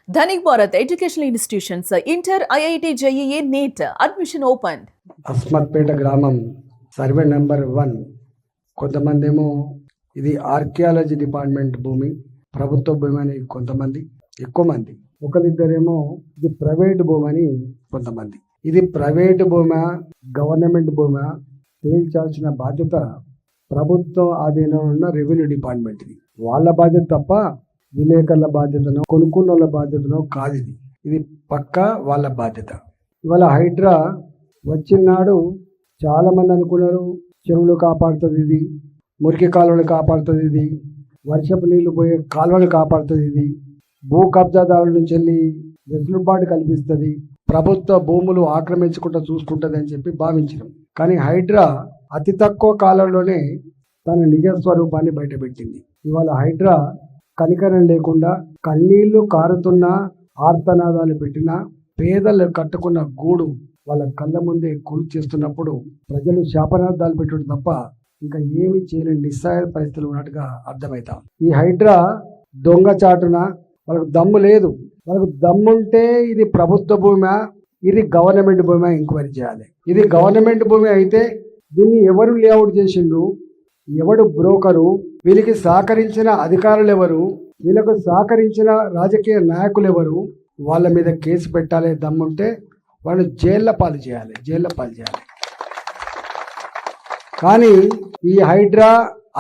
Dhanik Bharat Educational Institutions, Inter, IIT, JEE, NEET, admission opened. అస్మత్పేట గ్రామం survey number 1 కొంతమంది ఏమో ఇది ఆర్కియాలజీ డిపార్ట్మెంట్ భూమి, ప్రభుత్వ భూమి అని కొంతమంది, ఎక్కువ మంది. ఒకరిద్దరేమో ఇది ప్రైవేట్ భూమి అని కొంతమంది. ఇది ప్రైవేట్ భూమా గవర్నమెంట్ భూమా తేల్చాల్సిన బాధ్యత ప్రభుత్వం ఆధీనంలో ఉన్న రెవెన్యూ డిపార్ట్మెంట్ది. వాళ్ళ బాధ్యత తప్ప విలేకరుల బాధ్యతనో కొనుక్కున్న వాళ్ళ బాధ్యతనో కాదు. ఇది పక్కా వాళ్ళ బాధ్యత. ఇవాళ హైడ్రా వచ్చినాడు చాలా మంది అనుకున్నారు చెరువులు కాపాడుతుంది, ఇది మురికి కాలువలు కాపాడుతుంది, ఇది వర్షపు నీళ్లు పోయే కాలువలు కాపాడుతుంది, ఇది భూ కబ్జాదారుల నుంచి వెళ్ళి వెసులుబాటు కల్పిస్తుంది, ప్రభుత్వ భూములు ఆక్రమించకుండా చూసుకుంటుంది అని చెప్పి భావించినాం. కానీ హైడ్రా అతి తక్కువ కాలంలోనే తన నిజ స్వరూపాన్ని బయటపెట్టింది. ఇవాళ హైడ్రా కనికరం లేకుండా కన్నీళ్లు కారుతున్న ఆర్తనాదాలు పెట్టిన పేదలు కట్టుకున్న గూడు వాళ్ళ కళ్ళ ముందే కూల్చేస్తున్నప్పుడు ప్రజలు శాపనార్థాలు పెట్టడం తప్ప ఇంకా ఏమీ చేయలేని నిస్సహాయ పరిస్థితులు ఉన్నట్టుగా అర్థమవుతాం. ఈ హైడ్రా దొంగచాటున వాళ్ళకు దమ్ము లేదు. వాళ్ళకు దమ్ముంటే ఇది ప్రభుత్వ భూమి, ఇది గవర్నమెంట్ భూమి ఎంక్వైరీ చేయాలి. ఇది గవర్నమెంట్ భూమి అయితే దీన్ని ఎవరు లేఅవుట్ చేసిండ్రు, ఎవడు బ్రోకరు, వీళ్ళకి సహకరించిన అధికారులు ఎవరు, వీళ్ళకు సహకరించిన రాజకీయ నాయకులు ఎవరు, వాళ్ళ మీద కేసు పెట్టాలి. దమ్ముంటే వాళ్ళు జైళ్ళ పాలు చేయాలి. కానీ ఈ హైడ్రా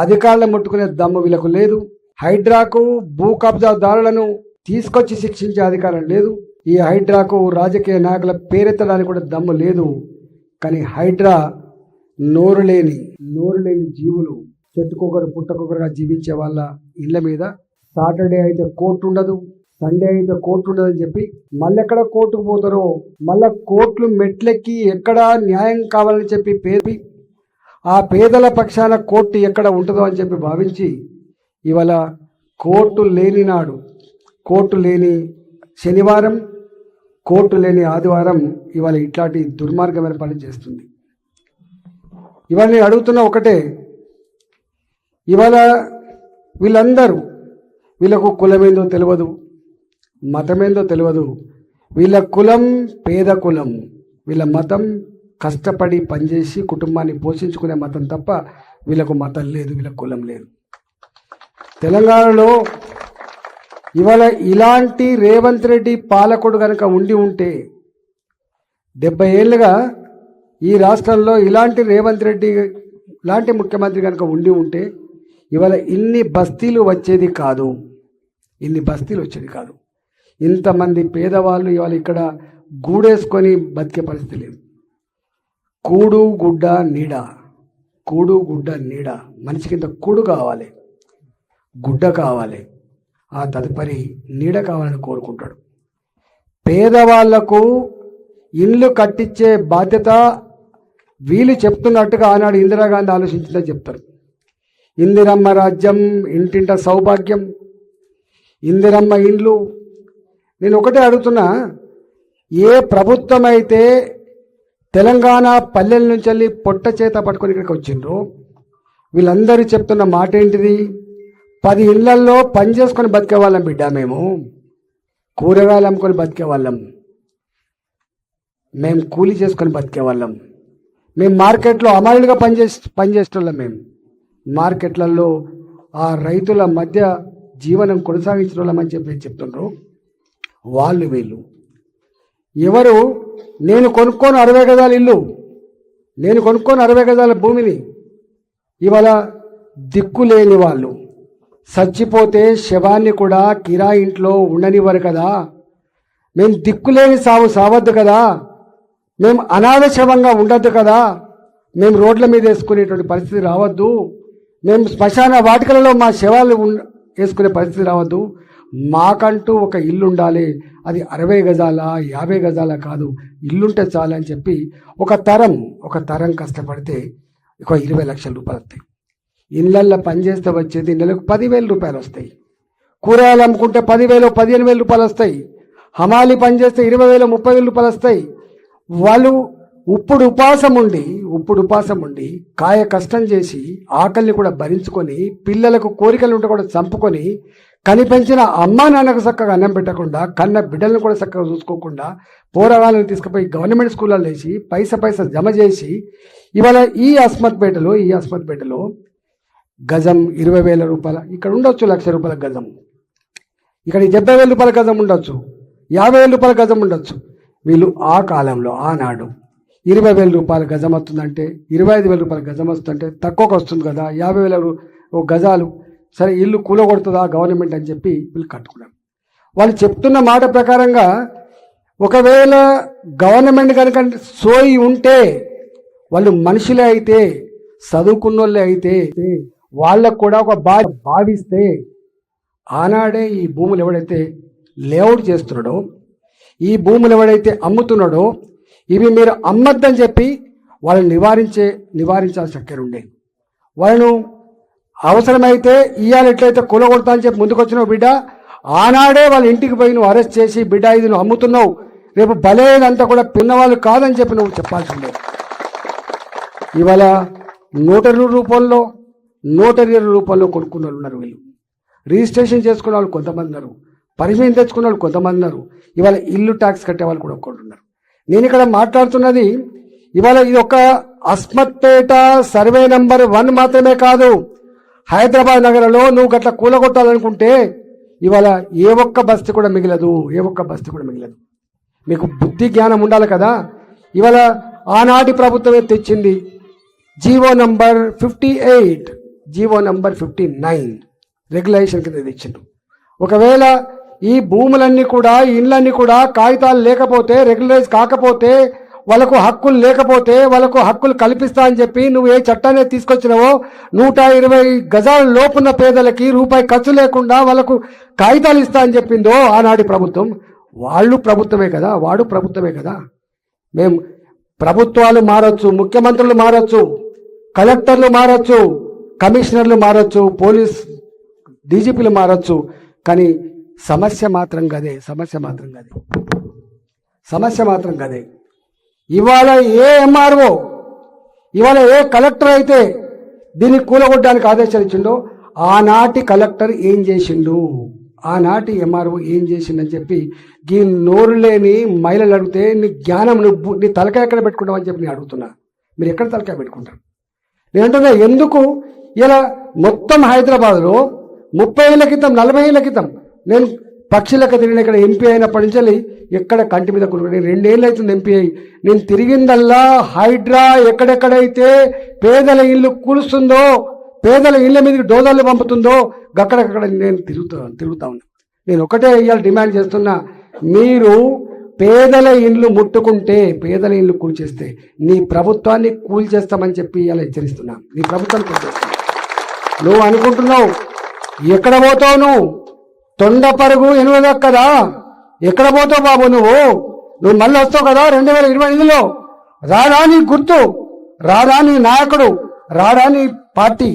అధికారులను ముట్టుకునే దమ్ము వీళ్ళకు లేదు. హైడ్రాకు భూ కబ్జాదారులను తీసుకొచ్చి శిక్షించే అధికారం లేదు. ఈ హైడ్రాకు రాజకీయ నాయకుల పేరెత్తడానికి కూడా దమ్ము లేదు. కానీ హైడ్రా నోరు లేని జీవులు, చెట్టుకొకరు పుట్టకొకరుగా జీవించే వాళ్ళ ఇళ్ల మీద సాటర్డే అయితే కోర్టు ఉండదు, సండే అయితే కోర్టు ఉండదు అని చెప్పి మళ్ళీ ఎక్కడ కోర్టుకు పోతారో, మళ్ళా కోర్టులు మెట్లెక్కి ఎక్కడ న్యాయం కావాలని చెప్పి ఆ పేదల పక్షాన కోర్టు ఎక్కడ ఉంటుందో అని చెప్పి భావించి ఇవాళ కోర్టు లేని నాడు, కోర్టు లేని శనివారం, కోర్టు లేని ఆదివారం ఇవాళ ఇట్లాంటి దుర్మార్గమైన పని చేస్తుంది. ఇవాళ నేను అడుగుతున్న ఒకటే, ఇవాళ వీళ్ళందరూ వీళ్ళకు కులమేందో తెలియదు, మతమేందో తెలియదు. వీళ్ళ కులం పేద కులం, వీళ్ళ మతం కష్టపడి పనిచేసి కుటుంబాన్ని పోషించుకునే మతం తప్ప వీళ్ళకు మతం లేదు, వీళ్ళకు కులం లేదు. తెలంగాణలో ఇవాళ ఇలాంటి రేవంత్ రెడ్డి పాలకుడు కనుక ఉంటే 70 ఏళ్ళుగా ఈ రాష్ట్రంలో ఇలాంటి రేవంత్ రెడ్డి ఇలాంటి ముఖ్యమంత్రి కనుక ఉంటే ఇవాళ ఇన్ని బస్తీలు వచ్చేది కాదు. ఇంతమంది పేదవాళ్ళు ఇవాళ ఇక్కడ గూడేసుకొని బతికే పరిస్థితి లేదు. కూడు గుడ్డ నీడ. మనిషికి ఇంత కూడు కావాలి, గుడ్డ కావాలి, ఆ తదుపరి నీడ కావాలని కోరుకుంటాడు. పేదవాళ్లకు ఇండ్లు కట్టించే బాధ్యత వీళ్ళు చెప్తున్నట్టుగా ఆనాడు ఇందిరాగాంధీ ఆలోచించిందని చెప్తారు. ఇందిరమ్మ రాజ్యం, ఇంటింట సౌభాగ్యం, ఇందిరమ్మ ఇండ్లు. నేను ఒకటే అడుగుతున్నా, ఏ ప్రభుత్వం అయితే తెలంగాణ పల్లెల నుంచి వెళ్ళి పొట్ట చేత పట్టుకొని ఇక్కడికి వచ్చిండ్రో వీళ్ళందరూ చెప్తున్న మాట ఏంటిది? 10 ఇళ్లల్లో పని చేసుకొని బతికే వాళ్ళం బిడ్డ, మేము కూరగాయలు అమ్ముకొని బతికే వాళ్ళం, మేము కూలి చేసుకొని బతికే వాళ్ళం, మేము మార్కెట్లో అమాయలుగా పనిచేసేటోళ్ళం, మేము మార్కెట్లలో ఆ రైతుల మధ్య జీవనం కొనసాగించిన వాళ్ళమని చెప్పి చెప్తుండ్రు. వాళ్ళు వీళ్ళు ఎవరు? నేను కొనుక్కోను 60 గజాల ఇల్లు, నేను కొనుక్కోను 60 గజాల భూమిని. ఇవాళ దిక్కులేని వాళ్ళు చచ్చిపోతే శవాన్ని కూడా కిరాయి ఇంట్లో ఉండనివ్వరు కదా. మేము దిక్కులేని సావద్దు కదా, మేము అనాథ శవంగా ఉండద్దు కదా, మేము రోడ్ల మీద వేసుకునేటువంటి పరిస్థితి రావద్దు, మేము శ్మశాన వాటికలలో మా శవాలు వేసుకునే పరిస్థితి రావద్దు. మాకంటూ ఒక ఇల్లు ఉండాలి, అది 60 గజాల 50 గజాల కాదు, ఇల్లుంటే చాలు అని చెప్పి ఒక తరం కష్టపడితే ఒక 20 లక్షల రూపాయలు వస్తాయి. ఇళ్ళల్లో పనిచేస్తే వచ్చేది నెలకు 10,000 రూపాయలు వస్తాయి. కూరగాయలు అమ్ముకుంటే 10,000 15,000 రూపాయలు వస్తాయి. హమాలి పనిచేస్తే 20,000 30,000 రూపాయలు వస్తాయి. వాళ్ళు ఉప్పుడు ఉపాసం ఉండి కాయ కష్టం చేసి ఆకలిని కూడా భరించుకొని పిల్లలకు కోరికలు ఉంటే కూడా చంపుకొని కనిపెంచిన అమ్మా నాన్నకు చక్కగా అన్నం పెట్టకుండా కన్న బిడ్డలను కూడా చక్కగా చూసుకోకుండా పోరగాళ్ళని తీసుకుపోయి గవర్నమెంట్ స్కూళ్ళలో వేసి పైసా జమ చేసి ఇవాళ ఈ అస్మత్పేటలో గజం 20,000 రూపాయల, ఇక్కడ ఉండొచ్చు 1,00,000 రూపాయల గజం, ఇక్కడ 70,000 రూపాయల గజం ఉండొచ్చు, 50,000 రూపాయల గజం ఉండొచ్చు. వీళ్ళు ఆ కాలంలో ఆనాడు 20,000 రూపాయల గజం వస్తుందంటే 25,000 రూపాయల గజం వస్తుందంటే తక్కువకు వస్తుంది కదా, 50,000 గజాలు సరే ఇల్లు కూలగొడుతుందా గవర్నమెంట్ అని చెప్పి వీళ్ళు కట్టుకున్నారు. వాళ్ళు చెప్తున్న మాట ప్రకారంగా ఒకవేళ గవర్నమెంట్ కనుక సోయి ఉంటే వాళ్ళు మనుషులే అయితే చదువుకున్న వాళ్ళే అయితే వాళ్ళకు కూడా ఒక భావిస్తే ఆనాడే ఈ భూములు ఎవడైతే లేఅవుట్ చేస్తున్నాడో, ఈ భూములు ఎవడైతే అమ్ముతున్నాడో ఇవి మీరు అమ్మద్దని చెప్పి వాళ్ళని నివారించాల్సిన చక్కెర ఉండే. వాళ్ళను అవసరమైతే ఇవాళ ఎట్లయితే కూలగొడతా అని చెప్పి ముందుకొచ్చిన బిడ్డ, ఆనాడే వాళ్ళ ఇంటికి పోయి నువ్వు అరెస్ట్ చేసి బిడ్డ ఇది నువ్వు అమ్ముతున్నావు, రేపు బలేదంతా కూడా పిన్నవాళ్ళు కాదని చెప్పి నువ్వు చెప్పాల్సి ఉండే. ఇవాళ నోటరీ రూపంలో కొనుక్కున్న వాళ్ళు ఉన్నారు, వీళ్ళు రిజిస్ట్రేషన్ చేసుకున్న వాళ్ళు కొంతమంది ఉన్నారు, పర్మిషన్ తెచ్చుకున్న వాళ్ళు కొంతమంది ఉన్నారు, ఇవాళ ఇల్లు ట్యాక్స్ కట్టే వాళ్ళు కూడా ఒక్కరున్నారు. నేను ఇక్కడ మాట్లాడుతున్నది ఇవాళ ఇది ఒక అస్మత్పేట సర్వే నెంబర్ 1 మాత్రమే కాదు. హైదరాబాద్ నగరంలో నువ్వు గట్ల కూలగొట్టాలనుకుంటే ఇవాళ ఏ ఒక్క బస్తీ కూడా మిగలదు. మీకు బుద్ధి జ్ఞానం ఉండాలి కదా. ఇవాళ ఆనాటి ప్రభుత్వమే తెచ్చింది GO number 58, GO number 59 regulation కింద తెచ్చిండు. ఒకవేళ ఈ భూములన్నీ కూడా ఇండ్లన్నీ కూడా కాగితాలు లేకపోతే, రెగ్యులరైజ్ కాకపోతే, వాళ్ళకు హక్కులు లేకపోతే వాళ్ళకు హక్కులు కల్పిస్తా అని చెప్పి నువ్వు ఏ చట్టాన్ని తీసుకొచ్చినావో 120 గజాల లోపున్న పేదలకి రూపాయి ఖర్చు లేకుండా వాళ్ళకు కాగితాలు ఇస్తా అని చెప్పిందో ఆనాటి ప్రభుత్వం, వాడు ప్రభుత్వమే కదా. మేము ప్రభుత్వాలు మారచ్చు, ముఖ్యమంత్రులు మారచ్చు, కలెక్టర్లు మారచ్చు, కమిషనర్లు మారచ్చు, పోలీస్ డీజీపీలు మారచ్చు, కానీ సమస్య మాత్రం గదే. ఇవాళ ఏ ఎంఆర్ఓ, ఇవాళ ఏ కలెక్టర్ అయితే దీన్ని కూలగొట్టడానికి ఆదేశాలు ఇచ్చిండో ఆనాటి కలెక్టర్ ఏం చేసిండు, ఆనాటి ఎంఆర్ఓ ఏం చేసిండని చెప్పి ఈ నోరు లేని మహిళలు అడిగితే నీ జ్ఞానం నీ తలకాయ ఎక్కడ పెట్టుకుంటావు అని చెప్పి నేను అడుగుతున్నా. మీరు ఎక్కడ తలకాయ పెట్టుకుంటారు? నేను అంటున్నా, ఎందుకు ఇలా మొత్తం హైదరాబాద్లో 30 ఏళ్ల క్రితం 40 ఏళ్ల క్రితం నేను పక్షులకు తిరిగిన ఇక్కడ ఎంపీ అయినప్పటి నుంచి ఎక్కడ కంటి మీద కొనుక్కుంటే 2 ఏళ్ళు అవుతుంది ఎంపీ అయ్యి. నేను తిరిగిందల్లా హైడ్రా ఎక్కడెక్కడైతే పేదల ఇల్లు కూలుస్తుందో, పేదల ఇళ్ళ మీదకి డోజర్లు పంపుతుందో అక్కడక్కడ నేను తిరుగుతా ఉన్నా. నేను ఒకటే ఇవాళ డిమాండ్ చేస్తున్నా, మీరు పేదల ఇల్లు ముట్టుకుంటే, పేదల ఇల్లు కూల్చేస్తే నీ ప్రభుత్వాన్ని కూల్చేస్తామని చెప్పి ఇలా హెచ్చరిస్తున్నా. నీ ప్రభుత్వాన్ని కూల్చేస్తా. నువ్వు అనుకుంటున్నావు ఎక్కడ పోతావు, నువ్వు తొండ పరుగు ఎనుగదా కదా, ఎక్కడ పోతావు బాబు నువ్వు మళ్ళీ వస్తావు కదా 2025లో. రారా నీ గుర్తు, రారా నీ నాయకుడు, రారా నీ పార్టీ,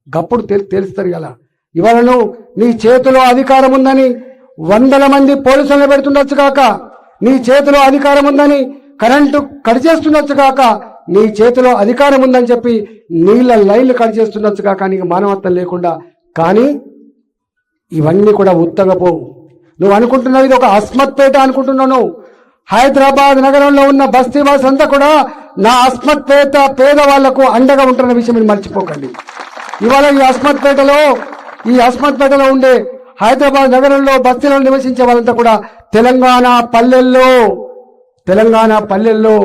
గప్పుడు తెలుస్తారు కదా. ఇవాళ నువ్వు నీ చేతిలో అధికారం ఉందని 100 మంది పోలీసులను పెడుతుండొచ్చు కాక, నీ చేతిలో అధికారం ఉందని కరెంటు కట్ చేస్తుండొచ్చు కాక, నీ చేతిలో అధికారం ఉందని చెప్పి నీళ్ళ లైన్లు కట్ చేస్తుండొచ్చు కాక, నీకు మానవత్వం లేకుండా. కానీ ఇవన్నీ కూడా ఉత్తగపోవు. నువ్వు అనుకుంటున్నావు ఇది ఒక అస్మత్పేట అనుకుంటున్నావు. హైదరాబాద్ నగరంలో ఉన్న బస్తీవాస్ అంతా కూడా నా అస్మత్పేట పేదవాళ్లకు అండగా ఉంటున్న విషయం మీరు మర్చిపోకండి. ఇవాళ ఈ అస్మత్పేటలో ఉండే హైదరాబాద్ నగరంలో బస్తీలలో నివసించే వాళ్ళంతా కూడా తెలంగాణ పల్లెల్లో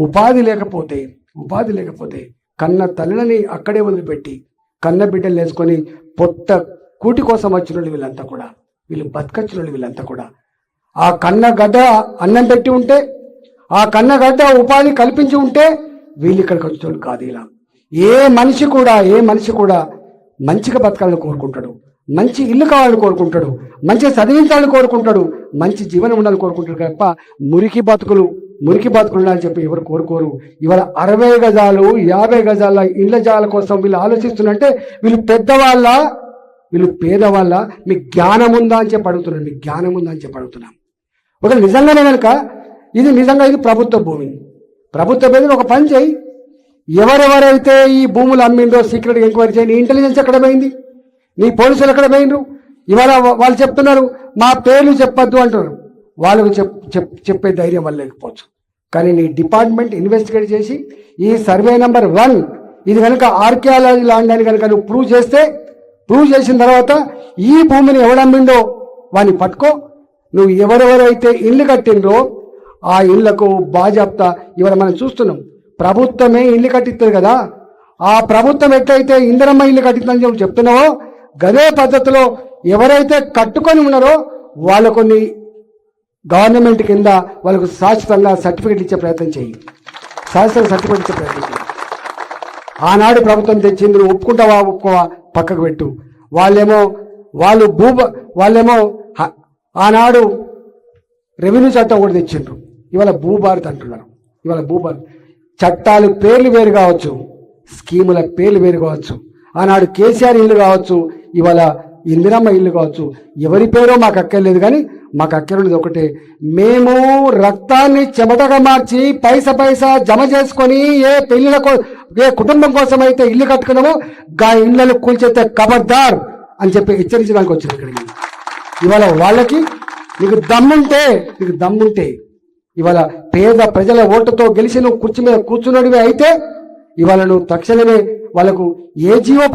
ఉపాధి లేకపోతే కన్న తల్లిని అక్కడే వదిలిపెట్టి కన్న బిడ్డలు వేసుకొని పొట్ట కూటి కోసం వచ్చిన వీళ్ళంతా కూడా, వీళ్ళు బతకచ్చిన వీళ్ళంతా కూడా ఆ కన్నగడ్డ అన్నం పెట్టి ఉంటే, ఆ కన్నగడ్డ ఉపాధి కల్పించి ఉంటే వీళ్ళు ఇక్కడికి వచ్చిన కాదు. ఇలా ఏ మనిషి కూడా మంచిగా బతకాలని కోరుకుంటాడు, మంచి ఇల్లు కావాలని కోరుకుంటాడు, మంచి చదివించాలని కోరుకుంటాడు, మంచి జీవనం ఉండాలని కోరుకుంటాడు తప్ప మురికి బతుకులు అని చెప్పి ఎవరు కోరుకోరు. ఇవాళ 60 గజాలు 50 గజాల ఇళ్ల జాగాల కోసం వీళ్ళు ఆలోచిస్తున్నంటే వీళ్ళు పెద్దవాళ్ళ, వీళ్ళు పేదవాళ్ళ, మీకు జ్ఞానం ఉందా అని చెప్పి అడుగుతున్నాం. ఒక నిజంగానే కనుక ఇది ప్రభుత్వ భూమి. ఒక పని చేయి, ఎవరెవరైతే ఈ భూములు అమ్మిందో సీక్రెట్ ఎంక్వైరీ చేయి. నీ ఇంటెలిజెన్స్ ఎక్కడ పోయింది? నీ పోలీసులు ఎక్కడ పోయినరు? ఇవాళ వాళ్ళు చెప్తున్నారు మా పేర్లు చెప్పొద్దు అంటున్నారు. వాళ్ళకు చెప్పే ధైర్యం వల్ల లేకపోవచ్చు. కానీ నీ డిపార్ట్మెంట్ ఇన్వెస్టిగేట్ చేసి ఈ సర్వే నెంబర్ 1 ఇది కనుక ఆర్కియాలజీ ల్యాండ్ అని కనుక నువ్వు ప్రూవ్ చేసిన తర్వాత ఈ భూమిని ఎవడమ్మిండో వాడిని పట్టుకో. నువ్వు ఎవరెవరైతే ఇల్లు కట్టిండ్రో ఆ ఇళ్లకు బాజాప్తా ఇవాళ మనం చూస్తున్నాం. ప్రభుత్వమే ఇల్లు కట్టిస్తుంది కదా, ఆ ప్రభుత్వం ఎట్లయితే ఇందిరమ్మ ఇల్లు కట్టిందని చెప్పి చెప్తున్నావో గదే పద్ధతిలో ఎవరైతే కట్టుకొని ఉన్నారో వాళ్ళకు గవర్నమెంట్ కింద వాళ్ళకు శాశ్వతంగా సర్టిఫికెట్ ఇచ్చే ప్రయత్నం చేయి. శాశ్వత సర్టిఫికెట్ ఇచ్చే ప్రయత్నం చేయి. ఆనాడు ప్రభుత్వం తెచ్చింది, నువ్వు ఒప్పుకోవా పక్కకు పెట్టు. వాళ్ళేమో ఆనాడు రెవెన్యూ చట్టం కూడా తెచ్చిండ్రు. ఇవాళ భూభారత్ అంటున్నారు. ఇవాళ భూభారత్ చట్టాలు పేర్లు వేరు కావచ్చు, స్కీముల పేర్లు వేరు కావచ్చు. ఆనాడు కేసీఆర్ ఇల్లు కావచ్చు, ఇవాళ ఇందిరమ్మ ఇల్లు కావచ్చు. ఎవరి పేరో మాకు అక్కర్లేదు, కానీ మాకు అక్కర్లేదు ఒకటే, మేము రక్తాన్ని చెమటగా మార్చి పైసా జమ చేసుకొని ఏ కుటుంబం కోసం అయితే ఇల్లు కట్టుకున్నామో గా ఇళ్లను కూల్చేస్తే ఖబర్దార్ అని చెప్పి హెచ్చరించడానికి వచ్చింది ఇక్కడికి. ఇవాళ వాళ్ళకి నీకు దమ్ముంటే ఇవాళ పేద ప్రజల ఓటుతో గెలిచి నువ్వు కుర్చీ మీద కూర్చున్నడివి అయితే ఇవాళ నువ్వు తక్షణమే వాళ్ళకు ఏ జీవో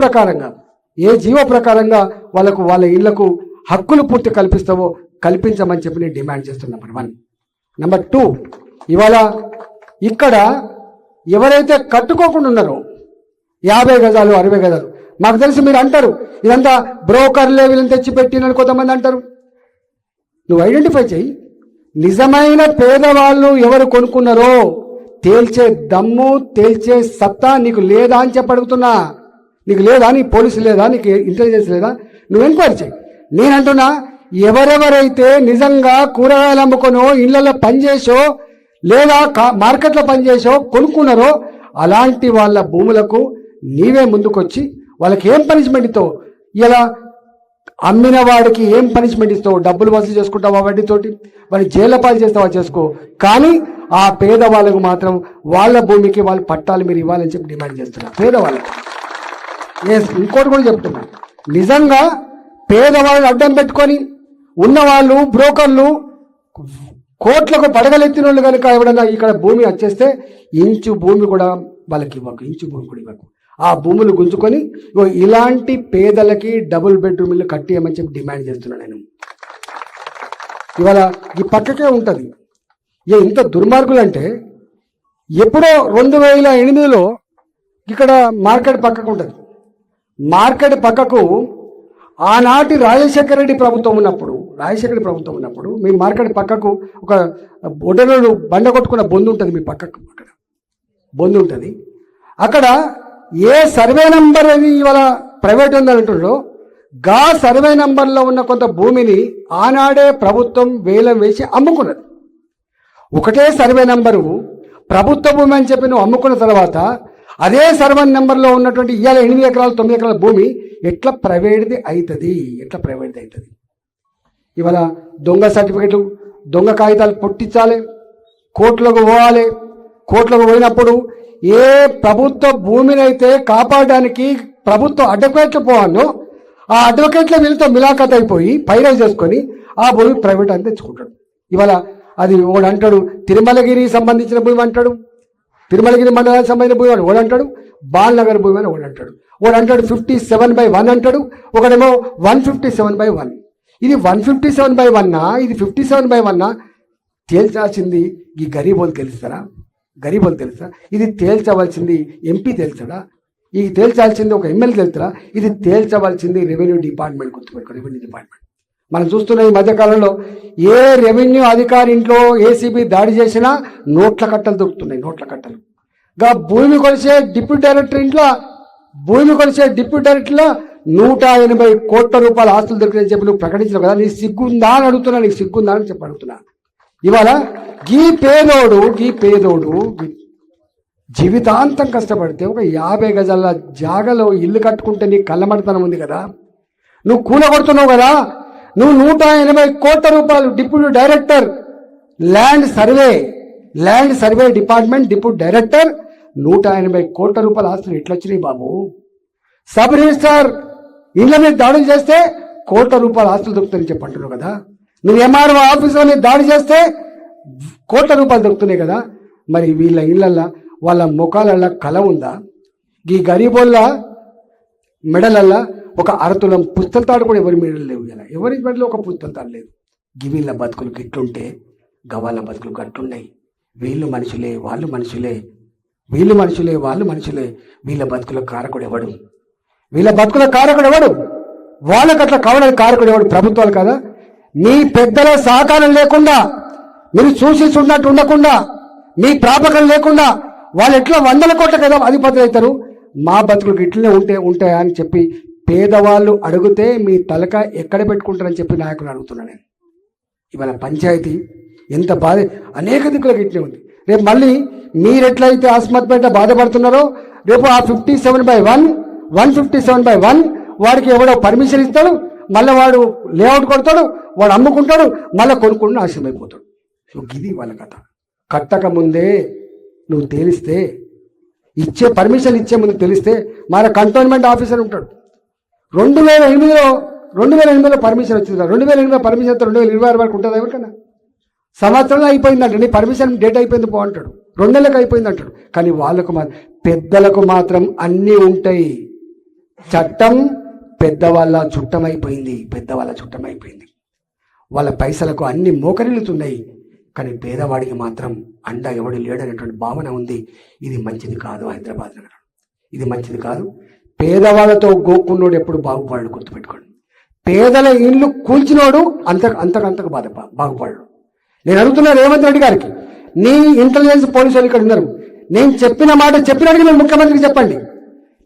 ప్రకారంగా వాళ్ళకు వాళ్ళ ఇళ్లకు హక్కులు పూర్తి కల్పిస్తావో కల్పించమని చెప్పి నేను డిమాండ్ చేస్తున్నా. నెంబర్ 1. నెంబర్ 2, ఇవాళ ఇక్కడ ఎవరైతే కట్టుకోకుండా ఉన్నారో 50 గజాలు 60 గజాలు, మాకు తెలిసి మీరు అంటారు ఇదంతా బ్రోకర్లే వీళ్ళని తెచ్చిపెట్టినని కొంతమంది అంటారు. నువ్వు ఐడెంటిఫై చేయి. నిజమైన పేదవాళ్ళు ఎవరు కొనుక్కున్నారో తేల్చే దమ్ము, తేల్చే సత్తా నీకు లేదా అని చెప్పి అడుగుతున్నా. నీకు లేదా? నీ పోలీసు లేదా? నీకు ఇంటెలిజెన్స్ లేదా? నువ్వు ఎంక్వైరీ చేయి. నేనంటున్నా, ఎవరెవరైతే నిజంగా కూరగాయలు అమ్ముకొనో ఇళ్లలో పనిచేసో లేదా మార్కెట్లో పనిచేసో కొనుక్కున్నారో అలాంటి వాళ్ళ భూములకు నీవే ముందుకొచ్చి వాళ్ళకి ఏం పనిష్మెంట్ ఇస్తావు? ఇలా అమ్మిన వాడికి ఏం పనిష్మెంట్ ఇస్తావు? డబ్బులు వసూలు చేసుకుంటావా వడ్డీతోటి? వాడిని జైలు పాలు చేస్తావా చేసుకో, కానీ ఆ పేదవాళ్ళకు మాత్రం వాళ్ళ భూమికి వాళ్ళు పట్టాలు మీరు ఇవ్వాలని చెప్పి డిమాండ్ చేస్తున్నారు. పేదవాళ్ళకి ఇంకోటి కూడా చెప్తున్నా, నిజంగా పేదవాళ్ళని అడ్డం పెట్టుకొని ఉన్నవాళ్ళు బ్రోకర్లు కోట్లకు పడగలెత్తిన వాళ్ళు కనుక ఎవడన్నా ఇక్కడ భూమి వచ్చేస్తే ఇంచు భూమి కూడా వాళ్ళకి ఇవ్వకు. ఆ భూములు గుంజుకొని ఇలాంటి పేదలకి డబుల్ బెడ్రూమ్ ఇల్లు కట్టియమని చెప్పి డిమాండ్ చేస్తున్నాను నేను. ఇవాళ ఈ పక్కకే ఉంటుంది. ఇంత దుర్మార్గులు అంటే ఎప్పుడో 2008లో ఇక్కడ మార్కెట్ పక్కకు ఉంటుంది. మార్కెట్ పక్కకు ఆనాటి రాజశేఖర రెడ్డి ప్రభుత్వం ఉన్నప్పుడు మీ మార్కెట్ పక్కకు ఒక ఒడనోడు బండ కొట్టుకున్న బొందు ఉంటుంది. మీ పక్కకు అక్కడ బొందు ఉంటుంది. అక్కడ ఏ సర్వే నంబర్ అని ఇవాళ ప్రైవేట్ ఉందని అంటున్నారో గా సర్వే నంబర్లో ఉన్న కొంత భూమిని ఆనాడే ప్రభుత్వం వేలం వేసి అమ్ముకున్నది. ఒకటే సర్వే నంబరు ప్రభుత్వ భూమి అని చెప్పి నువ్వు అమ్ముకున్న తర్వాత అదే సర్వే నెంబర్లో ఉన్నటువంటి ఇవాళ 8 ఎకరాలు 9 ఎకరాల భూమి ఎట్లా ప్రైవేట్ది అవుతుంది? ఇవాళ దొంగ సర్టిఫికెట్లు, దొంగ కాగితాలు పుట్టించాలి, కోర్టులకు పోవాలి. కోర్టులకు పోయినప్పుడు ఏ ప్రభుత్వ భూమిని అయితే కాపాడడానికి ప్రభుత్వ అడ్వకేట్లు పోవాలో ఆ అడ్వకేట్ల వీళ్ళతో మిలాఖత్ అయిపోయి పైరస్ చేసుకొని ఆ భూమి ప్రైవేట్ అని తెచ్చుకుంటాడు. ఇవాళ అది ఓడు అంటాడు తిరుమలగిరి సంబంధించిన భూమి అంటాడు, తిరుమలగిరి మండలానికి సంబంధించిన భూమి ఓడు అంటాడు, బాల్నగర్ భూమి అని ఓడు అంటాడు 57/1 అంటాడు, ఒకడేమో 157/1. ఇది 157/1 ఇది 57/1 తేల్చాల్సింది ఈ గరీబోలు తెలుస్తారా? ఇది తేల్చవలసింది ఎంపీ తెలుస్తాడా? ఇది తేల్చాల్సింది ఒక ఎమ్మెల్యే తెలుస్తారా? ఇది తేల్చవలసింది రెవెన్యూ డిపార్ట్మెంట్. గుర్తుపెట్టుకో, రెవెన్యూ డిపార్ట్మెంట్. మనం చూస్తున్న ఈ మధ్యకాలంలో ఏ రెవెన్యూ అధికారి ఇంట్లో ఏసీబీ దాడి చేసినా నోట్ల కట్టలు దొరుకుతున్నాయి. భూమి కొలిసే డిప్యూటీ డైరెక్టర్ ఇంట్లో 180 కోట్ల రూపాయల ఆస్తులు దొరికినాయని చెప్పి నువ్వు ప్రకటించవు కదా. నీకు సిగ్గుందా అని అడుగుతున్నా. ఇవాళ గీ పేదోడు జీవితాంతం కష్టపడితే ఒక 50 గజాల జాగలో ఇల్లు కట్టుకుంటే నీ కళ్ళమడతనం ఉంది కదా, నువ్వు కూలగొడుతున్నావు కదా. నువ్వు 180 కోట్ల రూపాయలు deputy director land survey department deputy director 180 కోట్ల రూపాయల ఆస్తులు ఎట్లొచ్చినాయి బాబు? సబ్ రిజిస్ట్రార్ ఇళ్ల మీద దాడులు చేస్తే కోట్ల రూపాయల ఆస్తులు దొరుకుతాయని చెప్పి అంటున్నావు కదా. నువ్వు ఎంఆర్ఓ ఆఫీసులో దాడి చేస్తే కోట్ల రూపాయలు దొరుకుతున్నాయి కదా. మరి వీళ్ళ ఇళ్ళల్లో వాళ్ళ ముఖాలల్లో కళ ఉందా? ఈ గరీబోళ్ళ మెడలల్లా ఒక అరతులం పుస్తకాలు కూడా ఎవరి మెడలు లేవు కదా. ఎవరి మెడలో ఒక పుస్తకాలు లేదు. గివీళ్ళ బతుకులు గిట్లుంటే గవాళ్ళ బతుకులు గట్లున్నాయి. వీళ్ళు మనుషులే వాళ్ళు మనుషులే, వీళ్ళు మనుషులే వాళ్ళు మనుషులే. వీళ్ళ బతుకుల కారకుడు ఎవడు? వీళ్ళ బతుకుల కారకుడు ఎవడు? వాళ్ళకి అట్లా కావడానికి కారకుడు ఎవడు? ప్రభుత్వాలు కదా. మీ పెద్దల సహకారం లేకుండా, మీరు చూసి చూడనట్టు ఉండకుండా, మీ ప్రాపకం లేకుండా వాళ్ళు ఎట్లా 100 కోట్ల కదా అధిపతులు అవుతారు. మా బతుకులకు ఇట్లనే ఉంటాయా అని చెప్పి పేదవాళ్ళు అడిగితే మీ తలక ఎక్కడ పెట్టుకుంటారని చెప్పి నాయకులు అడుగుతున్నాను నేను. ఇవాళ పంచాయతీ ఎంత బాధ, అనేక దిక్కులకు ఇట్లే ఉంది. రేపు మళ్ళీ మీరెట్లయితే ఆస్మత్పేట బాధపడుతున్నారో రేపు ఆ 57/1 157/1 వాడికి ఎవడో పర్మిషన్ ఇస్తాడు, మళ్ళీ వాడు లేఅవుట్ కొడతాడు, వాడు అమ్ముకుంటాడు, మళ్ళీ కొనుక్కుంటూ నాశనమైపోతాడు. సో ఇది వాళ్ళ కథ. కట్టక ముందే నువ్వు తేలిస్తే, పర్మిషన్ ఇచ్చే ముందు తెలిస్తే మన కంటోన్మెంట్ ఆఫీసర్ ఉంటాడు. 2008లో పర్మిషన్ వచ్చింది. 2008 పర్మిషన్ 2026 వరకు ఉంటుంది ఎవరికన్నా. సంవత్సరంలో అయిపోయిందంట, నీ పర్మిషన్ డేట్ అయిపోయింది పో అంటాడు. 2 నెలలకు అయిపోయింది అంటాడు. కానీ వాళ్ళకు పెద్దలకు మాత్రం అన్నీ ఉంటాయి. చట్టం పెద్దవాళ్ళ చుట్టమైపోయింది. వాళ్ళ పైసలకు అన్ని మోకరిల్లుతున్నాయి. కానీ పేదవాడికి మాత్రం అండ ఎవడు లేడనేటువంటి భావన ఉంది. ఇది మంచిది కాదు. హైదరాబాద్ నగరం ఇది మంచిది కాదు. పేదవాళ్ళతో గోక్కున్నోడు ఎప్పుడు బాగుపడడు, గుర్తుపెట్టుకోండి. పేదల ఇల్లు కూల్చినోడు అంతకు బాగుపడడు. నేను అడుగుతున్నా రేవంత్ రెడ్డి గారికి, నీ ఇంటెలిజెన్స్ పోలీసులు ఇక్కడ ఉన్నారు, నేను చెప్పిన మాట చెప్పినట్టుగా మీరు ముఖ్యమంత్రికి చెప్పండి.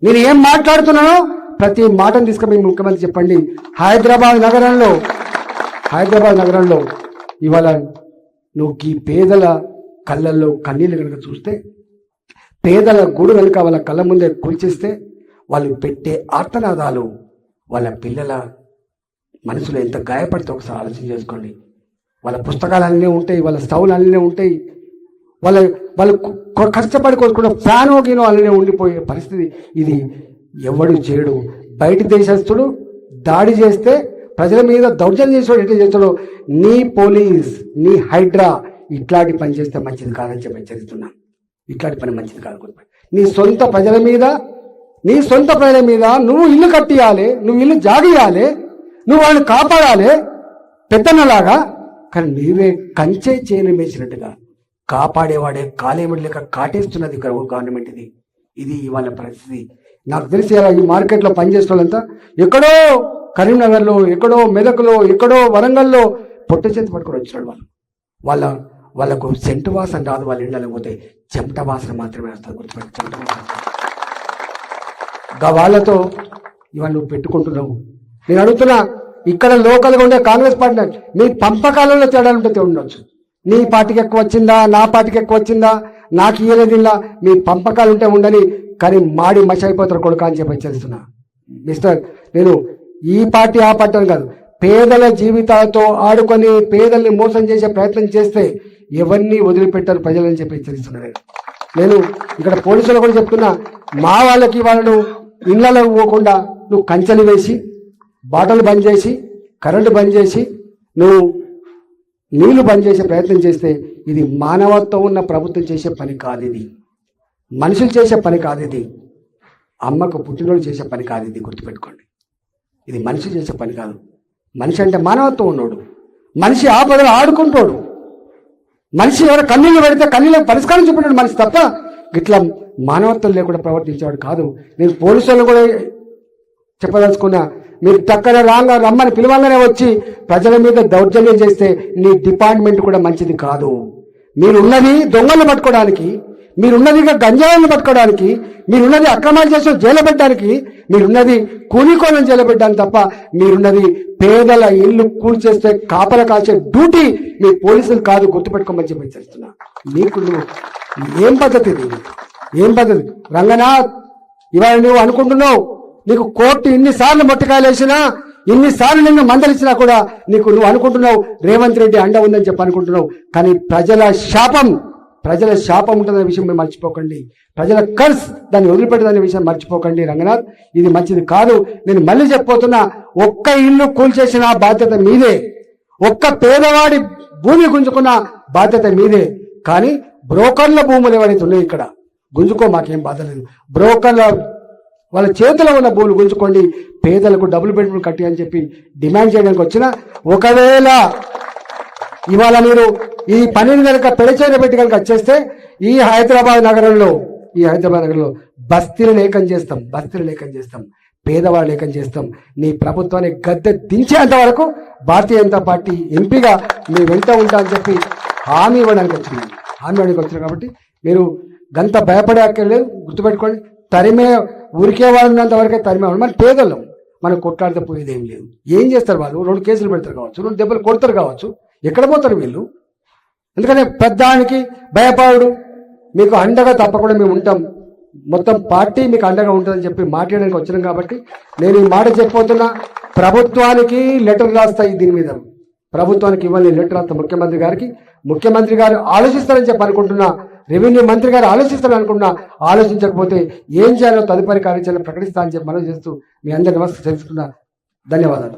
నేను ఏం మాట్లాడుతున్నానో ప్రతి మాటను తీసుకుని ముఖ్యమంత్రి చెప్పండి. హైదరాబాద్ నగరంలో ఇవాళ నువ్వు ఈ పేదల కళ్ళల్లో కన్నీళ్ళు కనుక చూస్తే, పేదల గూడు కనుక వాళ్ళ కళ్ళ ముందే కూల్చేస్తే, వాళ్ళు పెట్టే ఆర్తనాదాలు వాళ్ళ పిల్లల మనసులో ఎంత గాయపడితే ఒకసారి ఆలోచన చేసుకోండి. వాళ్ళ పుస్తకాలు అన్నీ ఉంటాయి, వాళ్ళ స్టవ్లు అన్నీ ఉంటాయి, వాళ్ళు కష్టపడి కొనుక్కున్న ఫ్యాన్ గీనో అన్నీ ఉండిపోయే పరిస్థితి. ఇది ఎవడు చేయడు. బయట దేశస్తుడు దాడి చేస్తే ప్రజల మీద దౌర్జన్యం చేసేవాడు ఎట్లా చేస్తాడో, నీ పోలీస్, నీ హైడ్రా ఇట్లాంటి పని చేస్తే మంచిది కాదని చెప్పి హెచ్చరిస్తున్నా. ఇట్లాంటి పని మంచిది కాదు. నీ సొంత ప్రజల మీద నువ్వు ఇల్లు కట్టియాలి, నువ్వు ఇల్లు జాగియాలి, నువ్వు వాళ్ళని కాపాడాలి పెద్దన్నలాగా. కానీ నీవే కంచే చేయని వేసినట్టుగా కాపాడేవాడే కాలేమడి లేక కాటేస్తున్నది ఇక్కడ గవర్నమెంట్. ఇది ఇవాళ పరిస్థితి. నాకు తెలిసి ఈ మార్కెట్లో పనిచేసిన వాళ్ళంతా ఎక్కడో కరీంనగర్లో, ఎక్కడో మెదక్లో, ఎక్కడో వరంగల్లో పొట్ట చేతి పట్టుకొని వచ్చినాడు. వాళ్ళకు సెంటు వాసన రాదు. వాళ్ళ ఇళ్ళకి పోతే చెమట వాసన మాత్రమే వస్తుంది. గుర్తుపెట్టి చెమట వాసన. వాళ్ళతో ఇవాళ నువ్వు పెట్టుకుంటున్నావు. నేను అడుగుతున్నా, ఇక్కడ లోకల్గా ఉండే కాంగ్రెస్ పార్టీ మీ పంపకాలలో తేడాలుంటే ఉండొచ్చు. నీ పార్టీకి ఎక్కువ వచ్చిందా, నా పార్టీకి ఎక్కువ వచ్చిందా, నాకు ఇయ్యలేదు, ఇలా మీ పంపకాలు ఉంటే ఉండని. కానీ మాడి మష అయిపోతారు కొడుక అని చెప్పి హెచ్చరిస్తున్నా. మిస్టర్, నేను ఈ పార్టీ ఆ పార్టీ అని కాదు, పేదల జీవితాలతో ఆడుకొని పేదల్ని మోసం చేసే ప్రయత్నం చేస్తే ఎవరిని వదిలిపెట్టారు ప్రజలని చెప్పి హెచ్చరిస్తున్నాను. నేను ఇక్కడ పోలీసులు కూడా చెప్తున్నా, మా వాళ్ళకి వాళ్ళను ఇళ్లలో పోకుండా నువ్వు కంచెలు వేసి, బాటలు బంద్ చేసి, కరెంటు బంద్ చేసి, నువ్వు నీళ్లు బంద్ చేసే ప్రయత్నం చేస్తే ఇది మానవత్వం ఉన్న ప్రభుత్వం చేసే పని కాదు. ఇది మనుషులు చేసే పని కాదు. ఇది అమ్మకు పుట్టినోళ్ళు చేసే పని కాదు. ఇది గుర్తుపెట్టుకోండి. ఇది మనిషి చేసే పని కాదు. మనిషి అంటే మానవత్వం ఉన్నోడు, మనిషి ఆపదలు ఆడుకుంటాడు, మనిషి ఎవరు కన్నీళ్ళు పెడితే కన్నీళ్ళకి పరిష్కారం చూపెట్టాడు మనిషి తప్ప ఇట్లా మానవత్వం లేకుండా ప్రవర్తించేవాడు కాదు. నేను పోలీసులను కూడా చెప్పదలుచుకున్నా, మీరు టక్కన రమ్మని పిలవంగానే వచ్చి ప్రజల మీద దౌర్జన్యం చేస్తే నీ డిపార్ట్మెంట్ కూడా మంచిది కాదు. మీరున్నది దొంగలను పట్టుకోవడానికి, మీరున్నది గంజాయిలను పట్టుకోవడానికి, మీరున్నది అక్రమాలు చేసిన జైలు పెట్టడానికి, మీరున్నది కూలీకోలను జైలు పెట్టడానికి తప్ప మీరున్నది పేదల ఇల్లు కూల్చేస్తే కాపల కాల్చే డ్యూటీ మీ పోలీసులు కాదు. గుర్తుపెట్టుకోమని చెప్పి చేస్తున్నా. నీకు ఏం పద్ధతి ఇది? ఏం పద్ధతి? రంగనాథ్, ఇవాళ నువ్వు అనుకుంటున్నావు నీకు కోర్టు ఇన్నిసార్లు మొట్టకాయలు వేసినా, ఇన్నిసార్లు నిన్ను మందలిచ్చినా కూడా నువ్వు అనుకుంటున్నావు రేవంత్ రెడ్డి అండ ఉందని చెప్పి అనుకుంటున్నావు. కానీ ప్రజల శాపం ప్రజల శాపం ఉంటుందనే విషయం మీరు మర్చిపోకండి. ప్రజల కర్స్ దాన్ని వదిలిపెట్టదనే విషయం మర్చిపోకండి రంగనాథ్. ఇది మంచిది కాదు. నేను మళ్ళీ చెప్పబోతున్నా, ఒక్క ఇల్లు కూల్చేసిన బాధ్యత మీదే, ఒక్క పేదవాడి భూమి గుంజుకున్న బాధ్యత మీదే. కానీ బ్రోకర్ల భూములు ఎవరైతే ఉన్నాయో ఇక్కడ గుంజుకో, మాకేం బాధ లేదు. బ్రోకర్ల వాళ్ళ చేతిలో ఉన్న భూములు గుంజుకోండి, పేదలకు డబుల్ బెడ్రూమ్ కట్టి అని చెప్పి డిమాండ్ చేయడానికి వచ్చిన, ఒకవేళ ఇవాళ మీరు ఈ పనిని కనుక పెడచేన పెట్టి కనుక వచ్చేస్తే ఈ హైదరాబాద్ నగరంలో బస్తీలను ఏకం చేస్తాం, పేదవాళ్ళు ఏకం చేస్తాం. నీ ప్రభుత్వాన్ని గద్దె దించేంత వరకు భారతీయ జనతా పార్టీ ఎంపీగా మీ వెంట ఉంటా అని చెప్పి హామీ ఇవ్వడానికి వచ్చినాం. కాబట్టి మీరు గంత భయపడే అక్కర్లేదు. గుర్తుపెట్టుకోండి, ఊరికే వాళ్ళు ఉన్నంత వరకే తరిమేవాళ్ళు. మన పేదలం మనం కొట్లాడితే పోయేది ఏం లేదు. ఏం చేస్తారు వాళ్ళు? 2 కేసులు పెడతారు కావచ్చు, 2 దెబ్బలు కొడతారు కావచ్చు. ఎక్కడ పోతారు వీళ్ళు? ఎందుకంటే పెద్దానికి భయపడు, మీకు అండగా తప్పకుండా మేము ఉంటాం, మొత్తం పార్టీ మీకు అండగా ఉంటుందని చెప్పి మాట్లాడడానికి వచ్చినాం. కాబట్టి నేను ఈ మాట చెప్పబోతున్నా, ప్రభుత్వానికి లెటర్ రాస్తాయి. దీని మీద ప్రభుత్వానికి ఇవ్వాలి లెటర్ రాస్తా ముఖ్యమంత్రి గారికి. ముఖ్యమంత్రి గారు ఆలోచిస్తారని చెప్పి అనుకుంటున్నా, రెవెన్యూ మంత్రి గారు ఆలోచిస్తారని అనుకుంటున్నా. ఆలోచించకపోతే ఏం చేయాలో తదుపరి కార్యాచరణ ప్రకటిస్తా అని చెప్పి మనం చేస్తూ మీ అందరి నమస్తే తెలుసుకున్నా. ధన్యవాదాలు.